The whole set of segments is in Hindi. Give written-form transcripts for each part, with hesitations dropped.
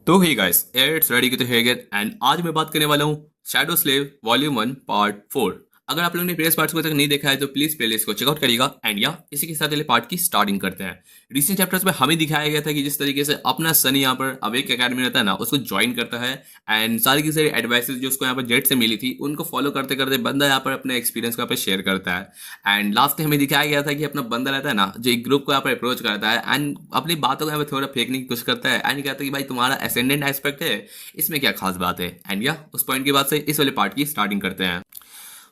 तो hey guys, it's ready to here and आज मैं बात करने वाला हूँ शैडो स्लेव वॉल्यूम 1 पार्ट 4। अगर आप लोगों ने प्रीवियस पार्ट्स को तक नहीं देखा है तो प्लीज प्लेलिस्ट को चेकआउट करिएगा एंड या इसी के साथ अगले पार्ट की स्टार्टिंग करते हैं। रिसेंट चैप्टर्स में हमें दिखाया गया था कि जिस तरीके से अपना सनी यहाँ पर अवेक अकेडमी रहता है ना, उसको ज्वाइन करता है एंड सारी की सारी एडवाइसेस जो उसको यहाँ पर जेट से मिली थी उनको फॉलो करते करते बंदा यहाँ पर अपने एक्सपीरियंस को यहाँ पर शेयर करता है। एंड लास्ट में हमें दिखाया गया था कि अपना बंदा रहता है ना, जो एक ग्रुप को यहाँ पर अप्रोच करता है एंड अपनी बातों को यहाँ पर थोड़ा फेंकने की कोशिश करता है एंड कहता है कि भाई तुम्हारा असेंडेंट एस्पेक्ट है, इसमें क्या खास बात है। एंड या उस पॉइंट के बाद से इस वाले पार्ट की स्टार्टिंग करते हैं।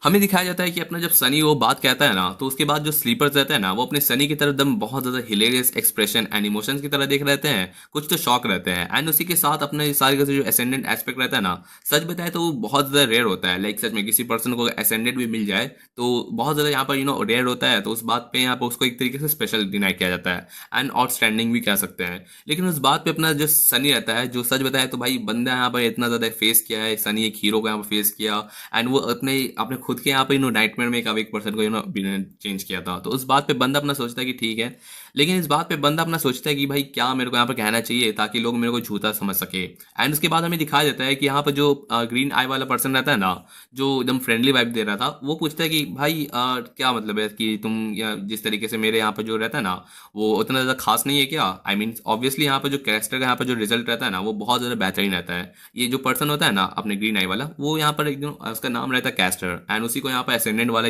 हमें दिखाया जाता है कि अपना जब सनी वो बात कहता है ना, तो उसके बाद जो स्लीपर्स रहते हैं ना, वो अपने सनी की तरफ एकदम बहुत ज्यादा हिलेरियस एक्सप्रेशन एंड इमोशंस की तरह देख रहते हैं, कुछ तो शॉक रहते हैं एंड उसी के साथ अपने ये सारे का जो असेंडेंट एस्पेक्ट रहता है ना, सच बताए तो वो बहुत ज्यादा रेयर होता है। लाइक सच में किसी पर्सन को असेंडेंट भी मिल जाए तो बहुत ज्यादा यहाँ पर रेयर होता है, तो उस बात पे यहाँ पर उसको एक तरीके से स्पेशल डिनाई किया जाता है एंड आउटस्टैंडिंग भी कह सकते हैं। लेकिन उस बात पे अपना जो सनी रहता है, जो सच बताए तो भाई बंदा यहाँ पर इतना ज्यादा फेस किया है, सनी एक हीरो को यहाँ पर फेस किया एंड वो अपने अपने खुद के यहाँ पे नाइटमेयर में एक पर्सन को चेंज किया था। तो उस बात पे बंदा अपना सोचता है कि ठीक है, लेकिन इस बात पे बंदा अपना सोचता है कि भाई क्या मेरे को यहाँ पर कहना चाहिए ताकि लोग मेरे को झूठा समझ सके। एंड उसके बाद हमें दिखाया जाता है कि यहाँ पर जो ग्रीन आई वाला पर्सन रहता है ना, जो एकदम फ्रेंडली वाइब दे रहा था, वो पूछता है कि भाई क्या मतलब है कि तुम जिस तरीके से मेरे यहाँ पर जो रहता है ना, वो उतना ज़्यादा खास नहीं है क्या। आई मीन ऑब्वियसली यहाँ पर जो कैरेक्टर का यहाँ पर जो रिजल्ट रहता है ना, वो बहुत ज़्यादा बेहतरीन रहता है। ये जो पर्सन होता है ना अपने ग्रीन आई वाला, वो यहाँ पर एकदम उसका नाम रहता है कैस्टर एंड उसी को यहाँ पर असेंडेंट वाला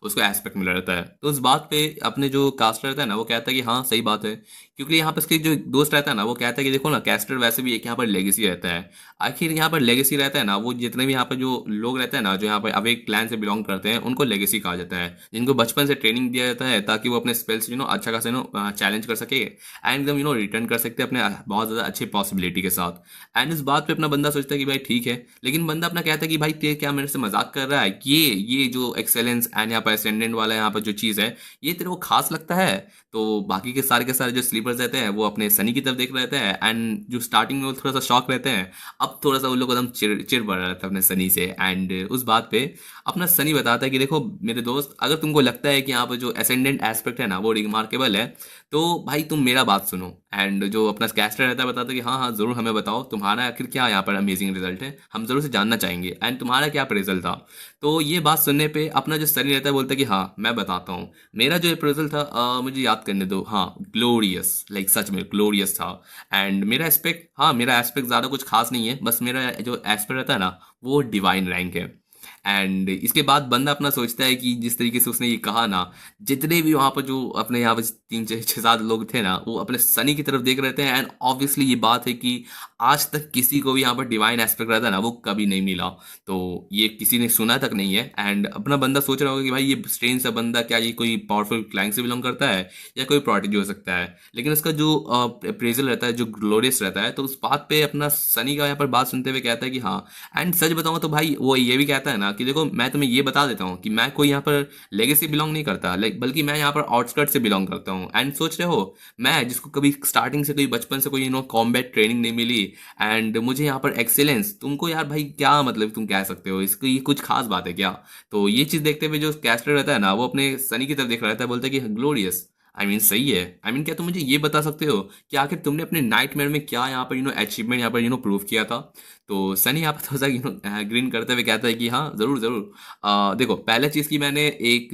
उसको एस्पेक्ट मिला रहता है। तो उस बात पे अपने जो कास्टर रहता है ना, वो कहता है कि हाँ सही बात है, क्योंकि यहाँ पर उसके जो दोस्त रहता है ना, वो कहता है कि देखो ना, कैस्टर वैसे भी एक यहाँ पर लेगेसी रहता है। आखिर यहाँ पर लेगेसी रहता है ना, वो जितने भी यहाँ पर जो लोग रहते हैं ना, जो यहाँ पर अब एक क्लैन से बिलोंग करते हैं, उनको लेगेसी कहा जाता है, जिनको बचपन से ट्रेनिंग दिया जाता है ताकि वो अपने स्पेल्स अच्छा खासा चैलेंज कर सके एंड एकदम रिटर्न कर सकते हैं अपने बहुत ज़्यादा अच्छी पॉसिबिलिटी के साथ। एंड इस बात पे अपना बंदा सोचता है कि भाई ठीक है, लेकिन बंदा अपना कहता है कि भाई ते क्या मेरे से मजाक कर रहा है, ये जो एक्सेलेंस एंड यहाँ पर असेंडेंट वाला यहाँ पर जो चीज़ है, ये तेरे को खास लगता है। तो बाकी के सारे जो स्लीपर्स रहते हैं वो अपने सनी की तरफ देख रहे रहते हैं एंड जो स्टार्टिंग में वो थोड़ा सा शॉक रहते हैं, अब थोड़ा सा उन लोग एकदम चिड़ चिड़ बढ़ रहा था अपने सनी से। एंड उस बात पे अपना सनी बताता है कि देखो मेरे दोस्त, अगर तुमको लगता है कि यहाँ पर जो असेंडेंट एस्पेक्ट है ना वो रिमार्केबल है, तो भाई तुम मेरा बात सुनो। एंड जो अपना कैस्टर रहता है बताता है कि हाँ हाँ जरूर, हमें बताओ तुम्हारा आखिर क्या यहाँ पर अमेजिंग रिजल्ट है, हम जरूर से जानना चाहेंगे एंड तुम्हारा क्या अप्रेजल था। तो ये बात सुनने पे अपना जो सनी रहता है बोलता है कि हाँ मैं बताता हूँ, मेरा जो अप्रेजल था मुझे याद करने दो, हाँ ग्लोरियस, लाइक सच में ग्लोरियस था। एंड मेरा एस्पेक्ट, हाँ मेरा एस्पेक्ट ज़्यादा कुछ खास नहीं है, बस मेरा जो एस्पेक्ट रहता है ना, वो डिवाइन रैंक है। एंड इसके बाद बंदा अपना सोचता है कि जिस तरीके से उसने ये कहा ना, जितने भी वहाँ पर जो अपने यहाँ पर तीन छः छः सात लोग थे ना, वो अपने सनी की तरफ देख रहे थे एंड ऑब्वियसली ये बात है कि आज तक किसी को भी यहाँ पर डिवाइन एस्पेक्ट रहता है ना, वो कभी नहीं मिला। तो ये किसी ने सुना तक नहीं है एंड अपना बंदा सोच रहा होगा कि भाई ये स्ट्रेंज सा बंदा, क्या ये कोई पावरफुल क्लाइंट से बिलोंग करता है या कोई प्रोटेजी हो सकता है। लेकिन उसका जो अप्रेजल रहता है, जो ग्लोरियस रहता है, तो उस बात पे अपना सनी का यहाँ पर बात सुनते हुए कहता है कि हाँ। एंड सच बताऊँ तो भाई वो ये भी कहता है ना कि देखो मैं तुम्हें ये बता देता हूँ कि मैं कोई यहाँ पर लेगेसी बिलोंग नहीं करता, लाइक बल्कि मैं यहाँ पर आउटस्कर्ट से बिलोंग करता हूँ। एंड सोच रहे हो, मैं जिसको कभी स्टार्टिंग से कोई बचपन से कोई कॉम्बैट ट्रेनिंग नहीं मिली एंड मुझे यहाँ पर एक्सेलेंस, तुमको यार भाई क्या मतलब तुम कह सकते हो इसको, ये कुछ खास बात है क्या। तो ये चीज़ देखते हुए जो कैस्टर रहता है ना, वो अपने सनी की तरफ देख रहा रहता है, बोलता है कि ग्लोरियस, आई मीन सही है। आई मीन क्या तुम मुझे ये बता सकते हो कि आखिर तुमने अपने नाइटमेयर में क्या यहाँ पर अचीवमेंट यहाँ पर प्रूव किया था। तो सनी यहाँ पर थोड़ा सा ग्रीन करते हुए कहता है कि हाँ ज़रूर ज़रूर। देखो पहले चीज़ की मैंने एक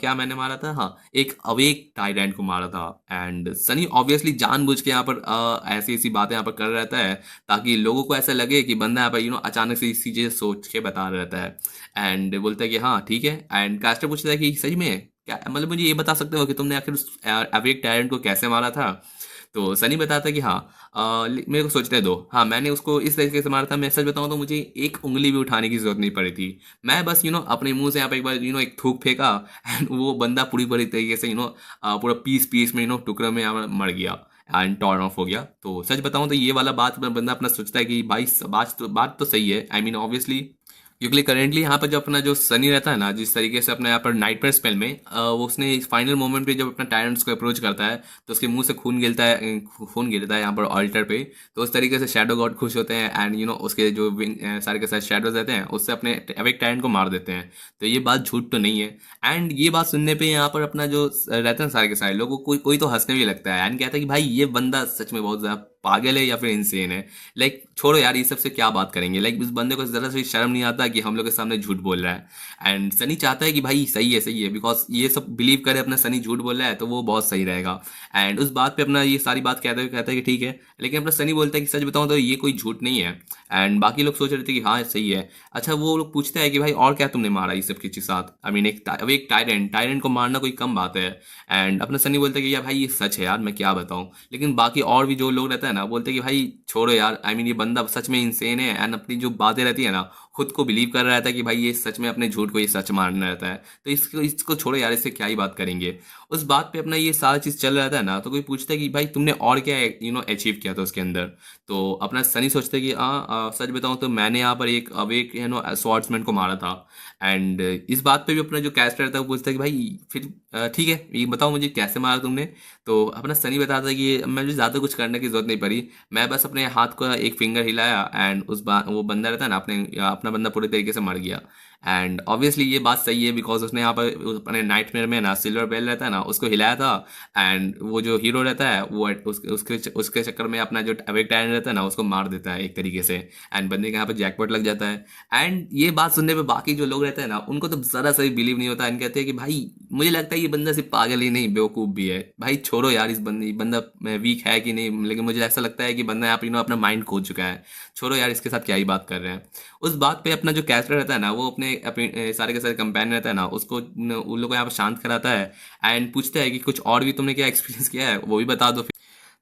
क्या मैंने मारा था, हाँ एक अवेक टायरेंट को मारा था। एंड सनी ऑब्वियसली जानबूझ के यहाँ पर ऐसी ऐसी बातें यहाँ पर कर रहता है ताकि लोगों को ऐसा लगे कि बंदा यहाँ पर अचानक से इसी चीज़ सोच के बता रहता है। एंड बोलता है कि हाँ ठीक है। एंड कास्टर पूछता है कि सही में क्या, मतलब मुझे ये बता सकते हो कि तुमने आखिर उस अवेक टायरेंट को कैसे मारा था। तो सनी बताता है कि हाँ मेरे को सोचने दो, हाँ मैंने उसको इस तरीके से मारा था। मैं सच बताऊँ तो मुझे एक उंगली भी उठाने की जरूरत नहीं पड़ी थी, मैं बस अपने मुंह से यहाँ पे एक बार एक थूक फेंका एंड वो बंदा पूरी पूरी तरीके से पूरा पीस पीस में टुकड़ों में यहाँ मर गया एंड टॉर्न ऑफ हो गया। तो सच बताऊँ तो ये वाला बात बंदा अपना सोचता है कि भाई बात तो सही है। आई मीन ऑब्वियसली, क्योंकि करेंटली यहाँ पर जो अपना जो सनी रहता है ना, जिस तरीके से अपना यहाँ पर नाइटमेयर स्पेल में वो उसने फाइनल मोमेंट पे जब अपना टायरेंट्स को अप्रोच करता है, तो उसके मुंह से खून गिरता है, खून गिरता है यहाँ पर ऑल्टर पे। तो उस तरीके से शैडो गॉड खुश होते हैं एंड उसके जो सारे के सारे शैडोज रहते हैं उससे अपने अवेक टायरेंट को मार देते हैं। तो ये बात झूठ तो नहीं है। एंड ये बात सुनने पे यहाँ पर अपना जो रहते हैं सारे के सारे लोगों को कोई कोई तो हंसने भी लगता है एंड कहता है कि भाई ये बंदा सच में बहुत ज़्यादा पागल है या फिर इंसेन है। लाइक छोड़ो यार, ये सब से क्या बात करेंगे। लाइक इस बंदे को जरा से शर्म नहीं आता कि हम लोग के सामने झूठ बोल रहा है। एंड सनी चाहता है कि भाई सही है, बिकॉज ये सब बिलीव करे अपना सनी झूठ बोल रहा है तो वो बहुत सही रहेगा। एंड उस बात पे अपना ये सारी बात कहता है कि ठीक है, लेकिन अपना सनी बोलता है कि सच बताऊं तो ये कोई झूठ नहीं है। एंड बाकी लोग सोच रहे थे कि हाँ सही है। अच्छा, वो लोग पूछते हैं कि भाई और क्या तुमने मारा इस सब के साथ। आई मीन एक टायरेंट को मारना कोई कम बात है। एंड अपना सनी बोलता है कि यार भाई ये सच है यार, मैं क्या बताऊं। लेकिन बाकी और भी जो लोग रहता है ना, बोलते हैं कि भाई छोड़ो यार, आई मीन ये बंदा सच में इंसेन है। एंड अपनी जो बातें रहती है ना, खुद को बिलीव कर रहा था कि भाई ये सच में अपने झूठ को ये सच मानना रहता है। तो इसको इसको छोड़ो यार, इससे क्या ही बात करेंगे। उस बात पे अपना ये सारा चीज चल रहा था ना, तो कोई पूछता है कि भाई तुमने और क्या अचीव किया था उसके अंदर। तो अपना सनी सोचता है कि सच बताऊं तो मैंने यहाँ पर एक अवेक स्वॉर्ड्समैन को मारा था। एंड इस बात पे भी अपना जो कैरेक्टर रहता है वो पूछता है कि भाई फिर ठीक है, ये बताओ मुझे कैसे मारा तुमने। तो अपना सनी बताता है कि मुझे ज़्यादा कुछ करने की जरूरत नहीं पड़ी, मैं बस अपने हाथ को एक फिंगर हिलाया एंड उस बार वो बंदा रहता है ना, अपना बंदा पूरे तरीके से मर गया। एंड ऑब्वियसली ये बात सही है, बिकॉज उसने यहाँ पर अपने नाइटमेयर में ना सिल्वर बेल रहता है ना, उसको हिलाया था। एंड वो जो हीरो रहता है वो उसके चक्कर में अपना जो अवेक टायरन रहता है ना, उसको मार देता है एक तरीके से। एंड बंदे के यहाँ पर जैकपॉट लग जाता है। एंड ये बात सुनने पे बाकी जो लोग रहते हैं ना, उनको तो ज़रा सा भी बिलीव नहीं होता। एंड कहते हैं कि भाई मुझे लगता है ये बंदा सिर्फ पागल ही नहीं बेवकूफ़ भी है। भाई छोड़ो यार, इस बंदा वीक है कि नहीं, लेकिन मुझे ऐसा लगता है कि बंदा यहाँ पर अपना माइंड खो चुका है। छोड़ो यार, इसके साथ क्या ही बात कर रहे हैं। उस बात पे अपना जो कैरेक्टर रहता है ना, वो अपने अपने सारे के सारे कंपेनियन रहता है ना, उसको उन लोगों को यहाँ पर शांत कराता है। एंड पूछता है कि कुछ और भी तुमने क्या एक्सपीरियंस किया है वो भी बता दो।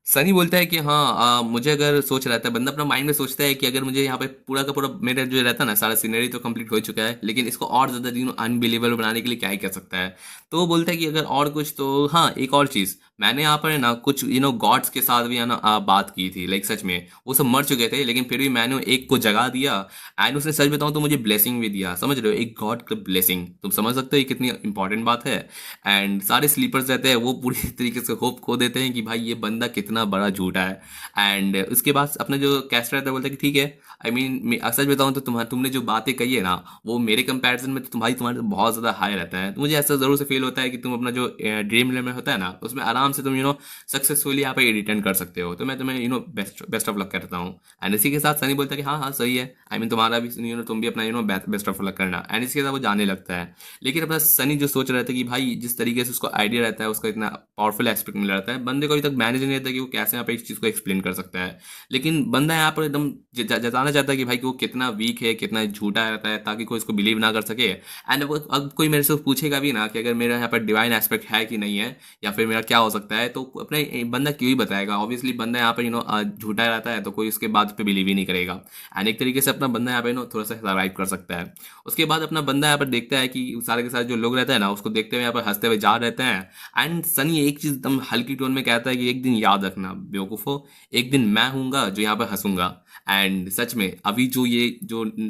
सनी बोलता है कि हाँ, मुझे अगर सोच रहता है, बंदा अपना माइंड में सोचता है कि अगर मुझे यहाँ पे पूरा का पूरा मेरा जो रहता है ना सारा सीनरी तो कंप्लीट हो चुका है, लेकिन इसको और ज़्यादा अनबिलीवेबल बनाने के लिए क्या ही कर सकता है। तो वो बोलता है कि अगर और कुछ तो हाँ, एक और चीज़ मैंने यहाँ पर है ना कुछ गॉड्स के साथ भी है ना बात की थी। लाइक सच में वो सब मर चुके थे, लेकिन फिर भी मैंने एक को जगा दिया। एंड उसने सच बताऊँ तो मुझे ब्लेसिंग भी दिया। समझ रहे हो, एक गॉड का ब्लेसिंग, तुम समझ सकते हो ये कितनी इंपॉर्टेंट बात है। एंड सारे स्लीपर्स रहते हैं वो पूरी तरीके से होप खो देते हैं कि भाई ये बंदा कितना बड़ा झूठा है। एंड उसके बाद अपना जो कैस्टर रहता है बोलता है कि ठीक है, आई मीन सच बताऊँ तो तुमने जो बातें कही है ना, वो मेरे कंपैरिजन में तो तुम्हारे तो बहुत ज़्यादा हाई रहता है। तो मुझे ऐसा ज़रूर से फील होता है कि तुम अपना जो ड्रीम में होता है ना, उसमें आराम से तुम सक्सेसफुली यहाँ पे रिटर्न कर सकते हो। तो मैं तुम्हें बेस्ट ऑफ लक करता हूँ। एंड इसी के साथ सनी बोलता है कि हाँ हाँ सही है, आई मीन तुम्हारा भी तुम भी अपना बेस्ट ऑफ लक करना। एंड इसके साथ वो जाने लगता है। लेकिन अपना सनी जो सोच रहा था कि भाई जिस तरीके से उसको आइडिया रहता है, उसका इतना पावरफुल एस्पेक्ट मिल रहता है, बंदे को अभी तक मैनेज नहीं रहता कि वो कैसे यहाँ पे इस चीज़ को एक्सप्लेन कर सकता है। लेकिन बंदा यहाँ पर एकदम जताना चाहता है कि भाई कि वो कितना वीक है, कितना झूठा रहता है, ताकि कोई इसको बिलीव ना कर सके। एंड अब कोई मेरे से पूछेगा भी ना कि अगर मेरा यहाँ पर डिवाइन एस्पेक्ट है कि नहीं है, या फिर मेरा क्या हो सकता है, तो अपने बंदा क्यों ही बताएगा। ऑब्वियसली बंदा यहाँ पर झूठा रहता है, तो कोई उसके बात पे बिलीव ही नहीं करेगा। एंड एक तरीके से अपना बंदा यहाँ पे थोड़ा सा सर्वाइव कर सकता है। उसके बाद अपना बंदा यहाँ पर देखता है कि सारे के सारे जो लोग रहते हैं ना, उसको देखते हुए यहाँ पर हंसते हुए जा रहते हैं। एंड सनी एक चीज एकदम हल्की टोन में कहता है कि एक दिन याद रखना बेवकूफ़ो, एक दिन मैं हूँगा जो यहाँ पर हंसूंगा। एंड सच में अभी जो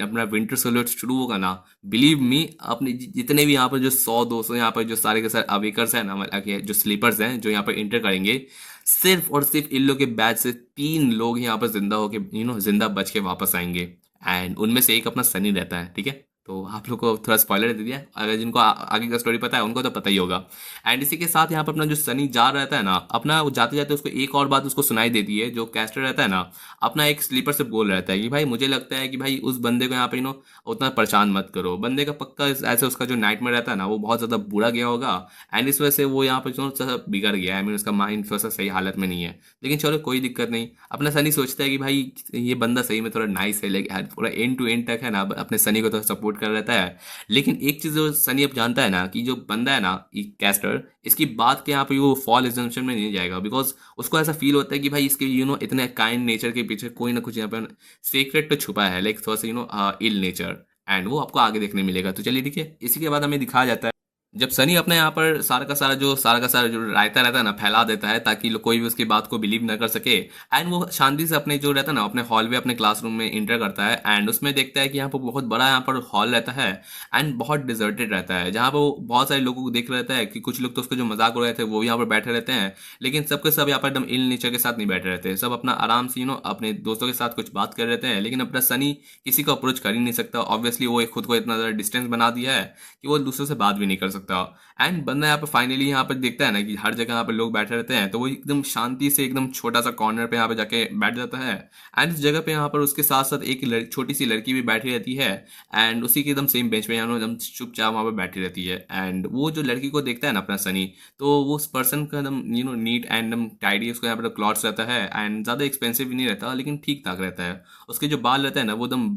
अपना विंटर सोल्जर शुरू होगा ना, बिलीव मी, अपने जितने भी यहाँ पर जो 100-200 यहाँ पर जो सारे के सारे अवेकर्स हैं ना, मतलब कि जो स्लीपर्स हैं जो यहाँ पर इंटर करेंगे, सिर्फ और सिर्फ इन लोग के बैच से 3 लोग यहाँ पर जिंदा होके जिंदा बच के वापस आएंगे। एंड उनमें से एक अपना सनी रहता है। ठीक है, तो आप लोग को थोड़ा स्पॉइलर दे दिया, अगर जिनको आगे का स्टोरी पता है उनको तो पता ही होगा। एंड इसी के साथ यहाँ पर अपना जो सनी जा रहता है ना, अपना वो जाते जाते उसको एक और बात उसको सुनाई देती है। जो कैस्टर रहता है ना, अपना एक स्लीपर से बोल रहता है कि भाई मुझे लगता है कि भाई उस बंदे को यहाँ पे उतना परेशान मत करो। बंदे का पक्का ऐसे उसका जो नाइटमेयर रहता है ना, वो बहुत ज़्यादा बुरा गया होगा। एंड इस वजह से वो यहाँ पर जो सा बिगड़ गया है। आई मीन उसका माइंड थोड़ा सा सही हालत में नहीं है। लेकिन चलो कोई दिक्कत नहीं, अपना सनी सोचता है कि भाई ये बंदा सही में थोड़ा नाइस है, लेकिन पूरा एंड टू एंड तक है ना अपने सनी को तो सपोर्ट कर रहता है। लेकिन एक चीज जो सनी अब जानता है ना, कि जो बंदा है ना ये कैस्टर, इसकी बात के यहाँ पे वो फॉल एजम्पशन में नहीं जाएगा। बिकॉज उसको ऐसा फील होता है कि भाई इसके इतने काइंड नेचर के पीछे कोई ना कुछ यहाँ पे सीक्रेट तो छुपा है, लाइक थोड़ा सा इल नेचर। एंड वो आपको आगे देखने मिलेगा। तो चलिए ठीक है, इसी के बाद हमें दिखाया जाता है जब सनी अपने यहाँ पर सारा का सारा जो रायता रहता है ना फैला देता है, ताकि कोई भी उसकी बात को बिलीव ना कर सके। एंड वो शांति से अपने जो रहता है ना अपने हॉलवे अपने क्लासरूम में इंटर करता है। एंड उसमें देखता है कि यहाँ पर बहुत बड़ा यहाँ पर हॉल रहता है। एंड बहुत डिजर्टेड रहता है, जहाँ पर वो बहुत सारे लोगों को देख रहता है कि कुछ लोग तो उसके जो मजाक हो रहे थे वो भी यहाँ पर बैठे रहते हैं। लेकिन सबके सब यहाँ पर एकदम इल नेचर के साथ नहीं बैठे रहते, सब अपना आराम से अपने दोस्तों के साथ कुछ बात कर रहते हैं। लेकिन अपना सनी किसी को अप्रोच कर ही नहीं सकता। ऑब्वियसली वो खुद को इतना ज़्यादा डिस्टेंस बना दिया है कि वो दूसरों से बात भी नहीं कर सकता। सकता। एंड बंदा यहाँ पर फाइनली यहाँ पर देखता है ना कि हर जगह यहाँ पर लोग बैठे रहते हैं, तो वो एकदम शांति से एकदम छोटा सा कॉर्नर पे यहाँ पे जाके बैठ जाता है। एंड इस जगह पे यहाँ पर उसके साथ साथ एक छोटी सी लड़की भी बैठी रहती है। एंड उसी के एकदम सेम बेंच पे यहाँ एकदम चुपचाप वहाँ पे बैठी रहती है। एंड वो जो लड़की को देखता है ना अपना सनी, तो वो उस पर्सन का एकदम नीट एंड एकदम टाइडी उसको यहाँ पर क्लॉथ्स रहता है। एंड ज़्यादा एक्सपेंसिव भी नहीं रहता, लेकिन ठीक ठाक रहता है। उसके जो बाल रहते हैं ना वो एकदम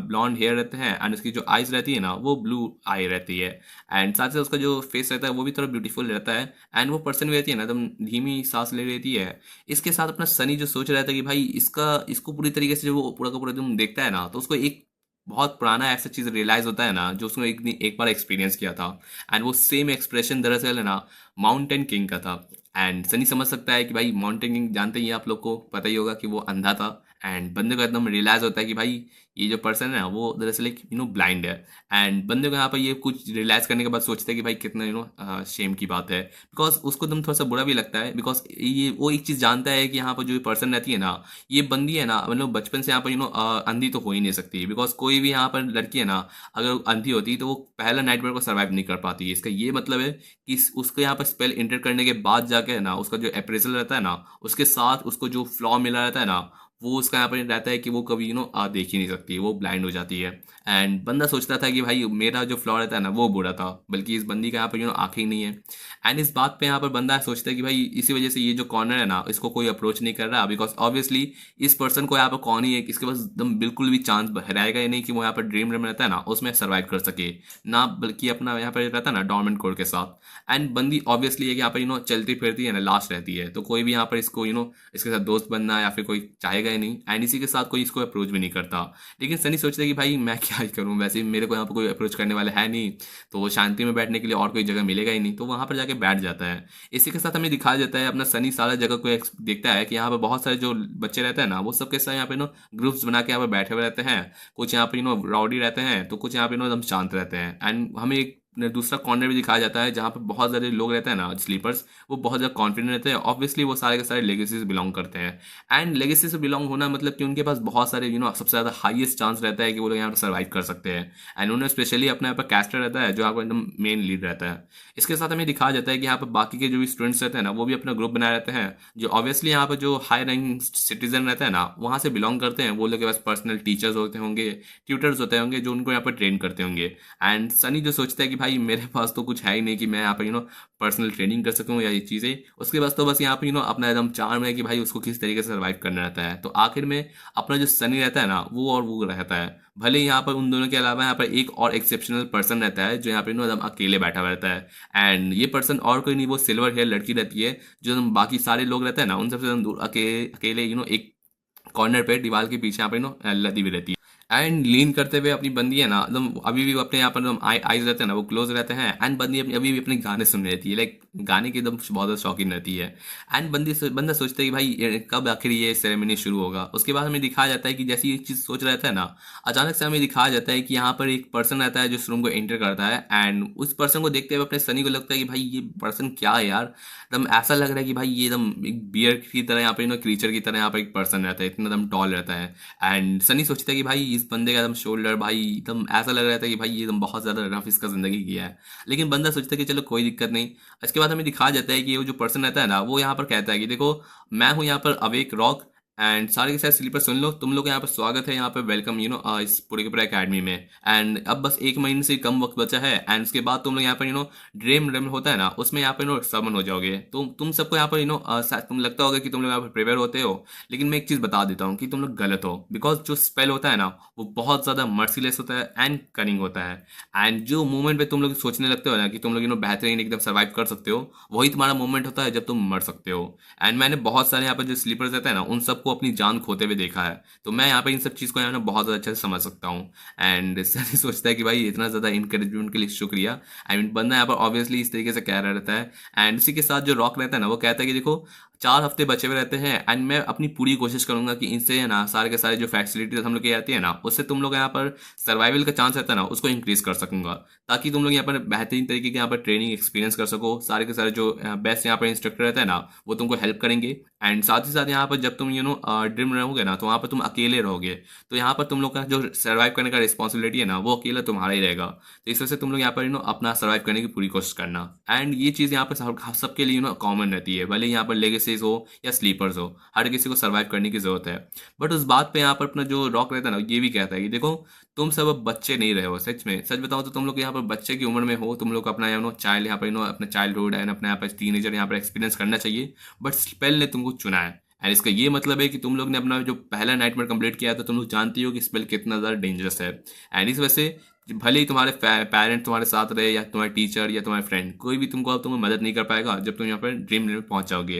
ब्लॉन्ड हेयर रहते हैं। एंड उसकी जो आइज रहती है ना वो ब्लू आई रहती है। एंड साथ ही उसका जो फेस रहता है वो भी थोड़ा ब्यूटीफुल रहता है। एंड वो पर्सन भी रहती है ना एकदम धीमी सांस ले रहती है। इसके साथ अपना सनी जो सोच रहा था कि भाई इसको पूरी तरीके से जो वो पूरा का पूरा एकदम देखता है ना, तो उसको एक बहुत पुराना ऐसा चीज़ रियलाइज होता है ना जो उसने एक बार एक्सपीरियंस किया था। एंड वो सेम एक्सप्रेशन दरअसल है ना माउंटेन किंग का था। एंड सनी समझ सकता है कि भाई माउंटेन किंग जानते ही हैं आप लोग को पता ही होगा कि वो अंधा था। एंड बंदे को एकदम रियलाइज होता है कि भाई ये जो पर्सन है ना वो दरअसल एक ब्लाइंड है। एंड बंदे को यहाँ पर ये कुछ रियलाइज करने के बाद सोचते हैं कि भाई कितना शेम की बात है। बिकॉज उसको एकदम थोड़ा सा बुरा भी लगता है, बिकॉज ये वो एक चीज़ जानता है कि यहाँ पर जो पर्सन रहती है ना, ये बंदी है ना मतलब बचपन से यहाँ पर अंधी तो हो ही नहीं सकती। बिकॉज कोई भी यहाँ पर लड़की है ना अगर अंधी होती तो वो पहला नाइटमेयर को सर्वाइव नहीं कर पाती। इसका ये मतलब है कि उसको यहाँ पर स्पेल इंटर करने के बाद जाके है ना उसका जो अप्रेजल रहता है ना उसके साथ उसको जो फ्लॉ मिला रहता है ना वो उसका यहाँ पर रहता है कि वो कभी देख ही नहीं सकती, वो ब्लाइंड हो जाती है। एंड बंदा सोचता था कि भाई मेरा जो फ्लॉ रहता है ना वो बुरा था, बल्कि इस बंदी का यहाँ पर आंखें ही नहीं है। एंड इस बात पे यहाँ पर बंदा सोचता है कि भाई इसी वजह से ये जो कॉर्नर है ना इसको कोई अप्रोच नहीं कर रहा, बिकॉज ऑब्वियसली इस पर्सन को यहाँ पर कौन ही है इसके पास एकदम बिल्कुल भी चांस रहेगा ही नहीं कि वो यहाँ पर ड्रीम में रहता है ना उसमें सर्वाइव कर सके ना, बल्कि अपना यहाँ पर रहता है ना डोरमेंट कोड के साथ। एंड बंदी ऑब्वियसली है कि यहाँ पर चलती फिरती है ना लास्ट रहती है, तो कोई भी यहाँ पर इसको इसके साथ दोस्त बनना या फिर कोई चाहेगा ही नहीं। एंड इसी के साथ कोई इसको अप्रोच भी नहीं करता। लेकिन सनी सोचता है कि भाई मैं क्या ही करूँ, वैसे ही मेरे को यहाँ पर कोई अप्रोच करने वाला है नहीं, तो वो शांति में बैठने के लिए और कोई जगह मिलेगा ही नहीं, तो वहाँ पर जाके बैठ जाता है। इसी के साथ हमें दिखाया जाता है अपना सनी सारा जगह को देखता है कि यहाँ पर बहुत सारे जो बच्चे रहते हैं ना वो सबके साथ यहाँ पे ग्रुप्स बना के यहाँ पे बैठे हुए रहते हैं। कुछ यहाँ पे राउडी रहते हैं, तो कुछ यहाँ पे एकदम शांत रहते हैं। एंड हमें एक दूसरा कॉर्नर भी दिखाया जाता है जहाँ पे बहुत सारे लोग रहते हैं ना स्लीपर्स, वो बहुत ज़्यादा कॉन्फिडेंट रहते हैं। ऑब्वियसली वो सारे के सारे लेगेसी से बिलोंग करते हैं। एंड लेगेसी से बिलोंग होना मतलब कि उनके पास बहुत सारे सबसे ज़्यादा हाईएस्ट चांस रहता है कि वो लोग यहाँ पर सर्वाइव कर सकते हैं। एंड उन्हें स्पेशली अपने यहाँ पर कैस्टर रहता है जो यहाँ पर एकदम मेन लीड रहता है। इसके साथ हमें दिखाया जाता है कि यहाँ पर बाकी के जो भी स्टूडेंट्स रहते हैं ना वो भी अपना ग्रुप बनाए रहते हैं, जो ऑब्वियसली यहाँ पर जो हाई रैंक सिटीजन रहता है ना वहाँ से बिलोंग करते हैं। वो लोग के पास पर्सनल टीचर्स होते होंगे, ट्यूटर्स होते होंगे जो उनको यहाँ पर ट्रेन करते होंगे। एंड सनी जो सोचता है कि भाई मेरे पास तो कुछ है ही नहीं कि मैं यहाँ पर पर्सनल ट्रेनिंग कर सकूँ या ये चीज़ें, उसके पास तो बस यहाँ पे अपना एकदम चार्म है कि भाई उसको किस तरीके से सर्वाइव करना रहता है। तो आखिर में अपना जो सनी रहता है ना वो और वो रहता है। भले ही यहाँ पर उन दोनों के अलावा यहाँ पर एक और एक्सेप्शनल पर्सन रहता है जो यहाँ पे एकदम अकेले बैठा हुआ रहता है। एंड ये पर्सन और कोई नहीं, वो सिल्वर हेयर लड़की रहती है जो एकदम बाकी सारे लोग रहते हैं ना उन सबसे एकदम दूर अकेले एक कॉर्नर पे दीवार के पीछे यहाँ पे लदी हुई रहती है। एंड लीन करते हुए अपनी बंदी है ना एकदम अभी भी अपने यहाँ पर एकदम आईज रहते हैं ना वो क्लोज रहते हैं। एंड बंदी अपनी अभी भी अपने गाने सुन रहती है, लाइक गाने की एकदम बहुत ज़्यादा शौकीन रहती है। एंड बंदा सोचता है कि भाई कब आखिर ये सेरेमनी शुरू होगा। उसके बाद हमें दिखाया जाता है कि जैसे ये चीज़ सोच रहता है ना अचानक से हमें दिखाया जाता है कि यहाँ पर एक पर्सन रहता है जो इस रूम को एंटर करता है। एंड उस पर्सन को देखते हुए अपने सनी को लगता है कि भाई ये पर्सन क्या है यार, एकदम ऐसा लग रहा है कि भाई ये एकदम एक बियर की तरह यहाँ पे क्रीचर की तरह यहाँ पर एक पर्सन रहता है, इतना एकदम टॉल रहता है। एंड सनी सोचता है कि भाई इस बंदे का एकदम शोल्डर भाई एकदम ऐसा लग रहा था कि भाई ये एकदम बहुत ज़्यादा रफ इसका ज़िंदगी किया है। लेकिन बंदा सोचता है कि चलो कोई दिक्कत नहीं। इसके बाद हमें दिखाया जाता है कि वो जो पर्सन रहता है ना वो यहाँ पर कहता है कि देखो मैं हूँ यहाँ पर अवेक रॉक, एंड सारे के सारे स्लीपर सुन लो, तुम लोग यहाँ पर स्वागत है यहाँ पर वेलकम इस पूरे के पूरे अकेडमी में। एंड अब बस 1 महीने से कम वक्त बचा है। एंड उसके बाद तुम लोग यहाँ पर ड्रीम रेम होता है ना उसमें यहाँ पर समन हो जाओगे। तो तुम सबको यहाँ पर तुम लगता होगा कि तुम लोग यहाँ पर प्रिपेयर होते हो, लेकिन मैं एक चीज़ बता देता हूँ कि तुम लोग गलत हो। बिकॉज जो स्पेल होता है ना वो बहुत ज़्यादा मर्सीलेस होता है एंड कनिंग होता है। एंड जो मोमेंट पे तुम लोग सोचने लगते हो ना कि तुम लोग बेहतरीन एकदम सर्वाइव कर सकते हो, वही तुम्हारा मोमेंट होता है जब तुम मर सकते हो। एंड मैंने बहुत सारे यहाँ पर जो स्लीपर्स रहते हैं ना उन सबको अपनी जान खोते हुए देखा है, तो मैं यहाँ पे इन सब चीज़ को यहाँ ना बहुत ज़्यादा अच्छे से समझ सकता हूँ। एंड सनी सोचता है कि भाई इतना ज़्यादा इंकरेजमेंट के लिए शुक्रिया। आई मीन बंदा यहाँ पर ऑब्वियसली इस तरीके से कह रहा रहता है। एंड उसी के साथ जो रॉक रहता है ना वो कहता है कि देखो 4 हफ्ते बचे हुए रहते हैं एंड मैं अपनी पूरी कोशिश करूंगा कि इनसे है ना सारे के सारे जो फैसिलिटीज हम लोग की आती है ना उससे तुम लोग यहाँ पर सर्वाइवल का चांस रहता है ना उसको इंक्रीज कर सकूंगा, ताकि तुम लोग यहाँ पर बेहतरीन तरीके के यहाँ पर ट्रेनिंग एक्सपीरियंस कर सको। सारे के सारे जो बेस्ट यहाँ पर इंस्ट्रक्टर रहता है ना वो तुमको हेल्प करेंगे। एंड साथ ही साथ यहाँ पर जब तुम ड्रीम रहोगे ना तो वहाँ पर तुम अकेले रहोगे, तो यहाँ पर तुम लोग का जो सर्वाइव करने का रिस्पॉन्सिबिलिटी है ना वो अकेला तुम्हारा ही रहेगा। तो इस वजह से तुम लोग यहाँ पर अपना सर्वाइव करने की पूरी कोशिश करना। एंड ये चीज़ यहाँ पर सबके लिए कॉमन रहती है, भले यहाँ पर लेगेसीज हो या स्लीपर्स हो, हर किसी को सर्वाइव करने की जरूरत है। बट उस बात पे यहाँ पर अपना जो रॉक रहता है ना ये भी कहता है कि देखो तुम सब अब बच्चे नहीं रहे हो, सच में सच बताओ तो तुम लोग यहाँ पर बच्चे की उम्र में हो, तुम लोग अपना चाइल्ड यहाँ पर अपना चाइल्डहुड एंड अपने यहाँ पर टीनेजर यहाँ पर एक्सपीरियंस करना चाहिए। बट स्पेल ने तुमको चुना है एंड इसका ये मतलब है कि तुम लोग ने अपना जो पहला नाइटमेयर कंप्लीट किया था तुम लोग जानती हो कि स्पेल कितना ज़्यादा डेंजरस है। एंड इस वजह से भले ही तुम्हारे पेरेंट तुम्हारे साथ रहे या तुम्हारे टीचर या तुम्हारे फ्रेंड, कोई भी तुमको अब तुम्हें मदद नहीं कर पाएगा जब तुम यहाँ पर ड्रीम लैंड में पहुंच जाओगे।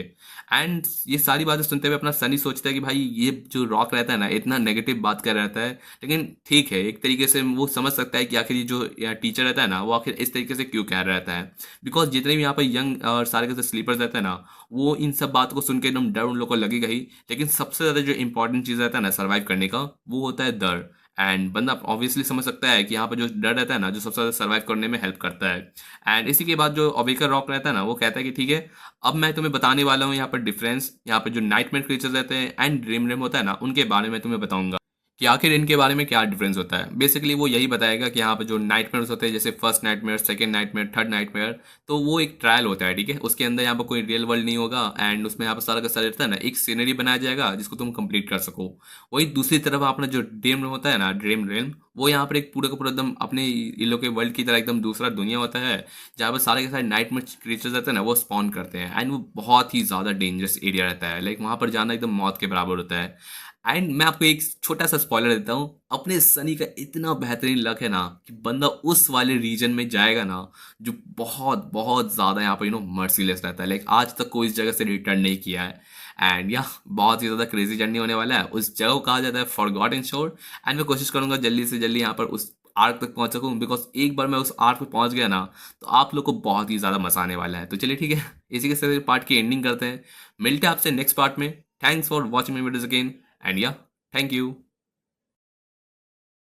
एंड ये सारी बातें सुनते हुए अपना सनी सोचता है कि भाई ये जो रॉक रहता है ना इतना नेगेटिव बात कर रहता है, लेकिन ठीक है एक तरीके से वो समझ सकता है कि आखिर ये जो टीचर रहता है ना वो आखिर इस तरीके से क्यों कह रहता है। बिकॉज जितने भी यहाँ पर यंग और सारे के स्लीपर्स रहते हैं ना वो इन सब बातों को सुन के एकदम डर उन लोग को लगेगा ही, लेकिन सबसे ज़्यादा जो इंपॉर्टेंट चीज़ रहता है ना सर्वाइव करने का वो होता है डर। एंड बंदा ऑब्वियसली समझ सकता है कि यहाँ पर जो डर रहता है ना जो सबसे ज़्यादा सर्वाइव करने में हेल्प करता है। एंड इसी के बाद जो अवेकर रॉक रहता है ना वो कहता है कि ठीक है अब मैं तुम्हें बताने वाला हूँ यहाँ पर डिफरेंस, यहाँ पर जो नाइटमेयर क्रीचर्स रहते हैं एंड ड्रीम रेम होता है ना उनके बारे में तुम्हें बताऊंगा कि आखिर इनके बारे में क्या डिफरेंस होता है। बेसिकली वो यही बताएगा कि यहाँ पे जो नाइटमेयर्स होते हैं जैसे first nightmare, second nightmare, third nightmare, तो वो एक ट्रायल होता है, ठीक है। उसके अंदर यहाँ पर कोई रियल वर्ल्ड नहीं होगा एंड उसमें यहाँ पर सारा का सारा रहता है ना एक सीनरी बनाया जाएगा जिसको तुम कंप्लीट कर सको। वही दूसरी तरफ अपना जो ड्रीम होता है ना ड्रीम रेम, वो यहाँ पर एक पूरा का पूरा एकदम अपने इन लोग के वर्ल्ड की तरह एकदम दूसरा दुनिया होता है जहाँ पर सारे के सारे नाइटमेयर क्रीचर्स रहते हैं ना वो स्पॉन करते हैं एंड वो बहुत ही ज़्यादा डेंजरस एरिया रहता है। लाइक वहाँ पर जाना एकदम मौत के बराबर होता है। एंड मैं आपको एक छोटा सा स्पॉइलर देता हूँ, अपने सनी का इतना बेहतरीन लक है ना कि बंदा उस वाले रीजन में जाएगा ना जो बहुत बहुत ज़्यादा यहाँ पर मर्सीलेस रहता है। लाइक आज तक कोई इस जगह से रिटर्न नहीं किया है। एंड या बहुत ही ज़्यादा क्रेजी जर्नी होने वाला है। उस जगह को कहा जाता है फॉरगॉटन शोर। एंड मैं कोशिश करूंगा जल्दी से जल्दी यहाँ पर उस आर्क तक पहुंच सकूं, बिकॉज एक बार मैं उस आर्क पे पहुंच गया ना तो आप लोग को बहुत ही ज़्यादा मजा आने वाला है। तो चलिए ठीक है, इसी के साथ पार्ट की एंडिंग करते हैं। मिलते हैं आपसे नेक्स्ट पार्ट में। Thanks for watching my videos again and या थैंक यू।